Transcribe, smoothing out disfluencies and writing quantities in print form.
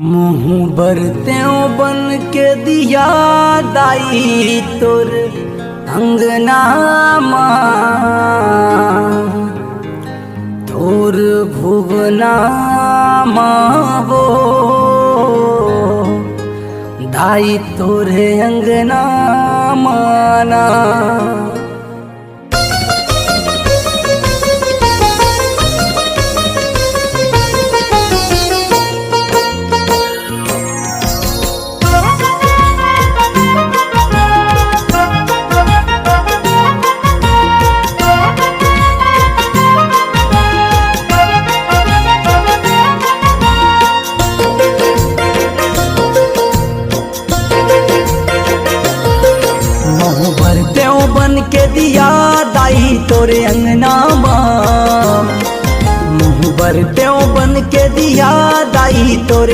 मुँह बरत्यों बन के दिया दाई तोर अंगना तोर भुवना वो दाई तोरे अंगना माना। बन के दिया दाई तोरे अंगना मुँह भरत्यों बन के दिया दाई तोरे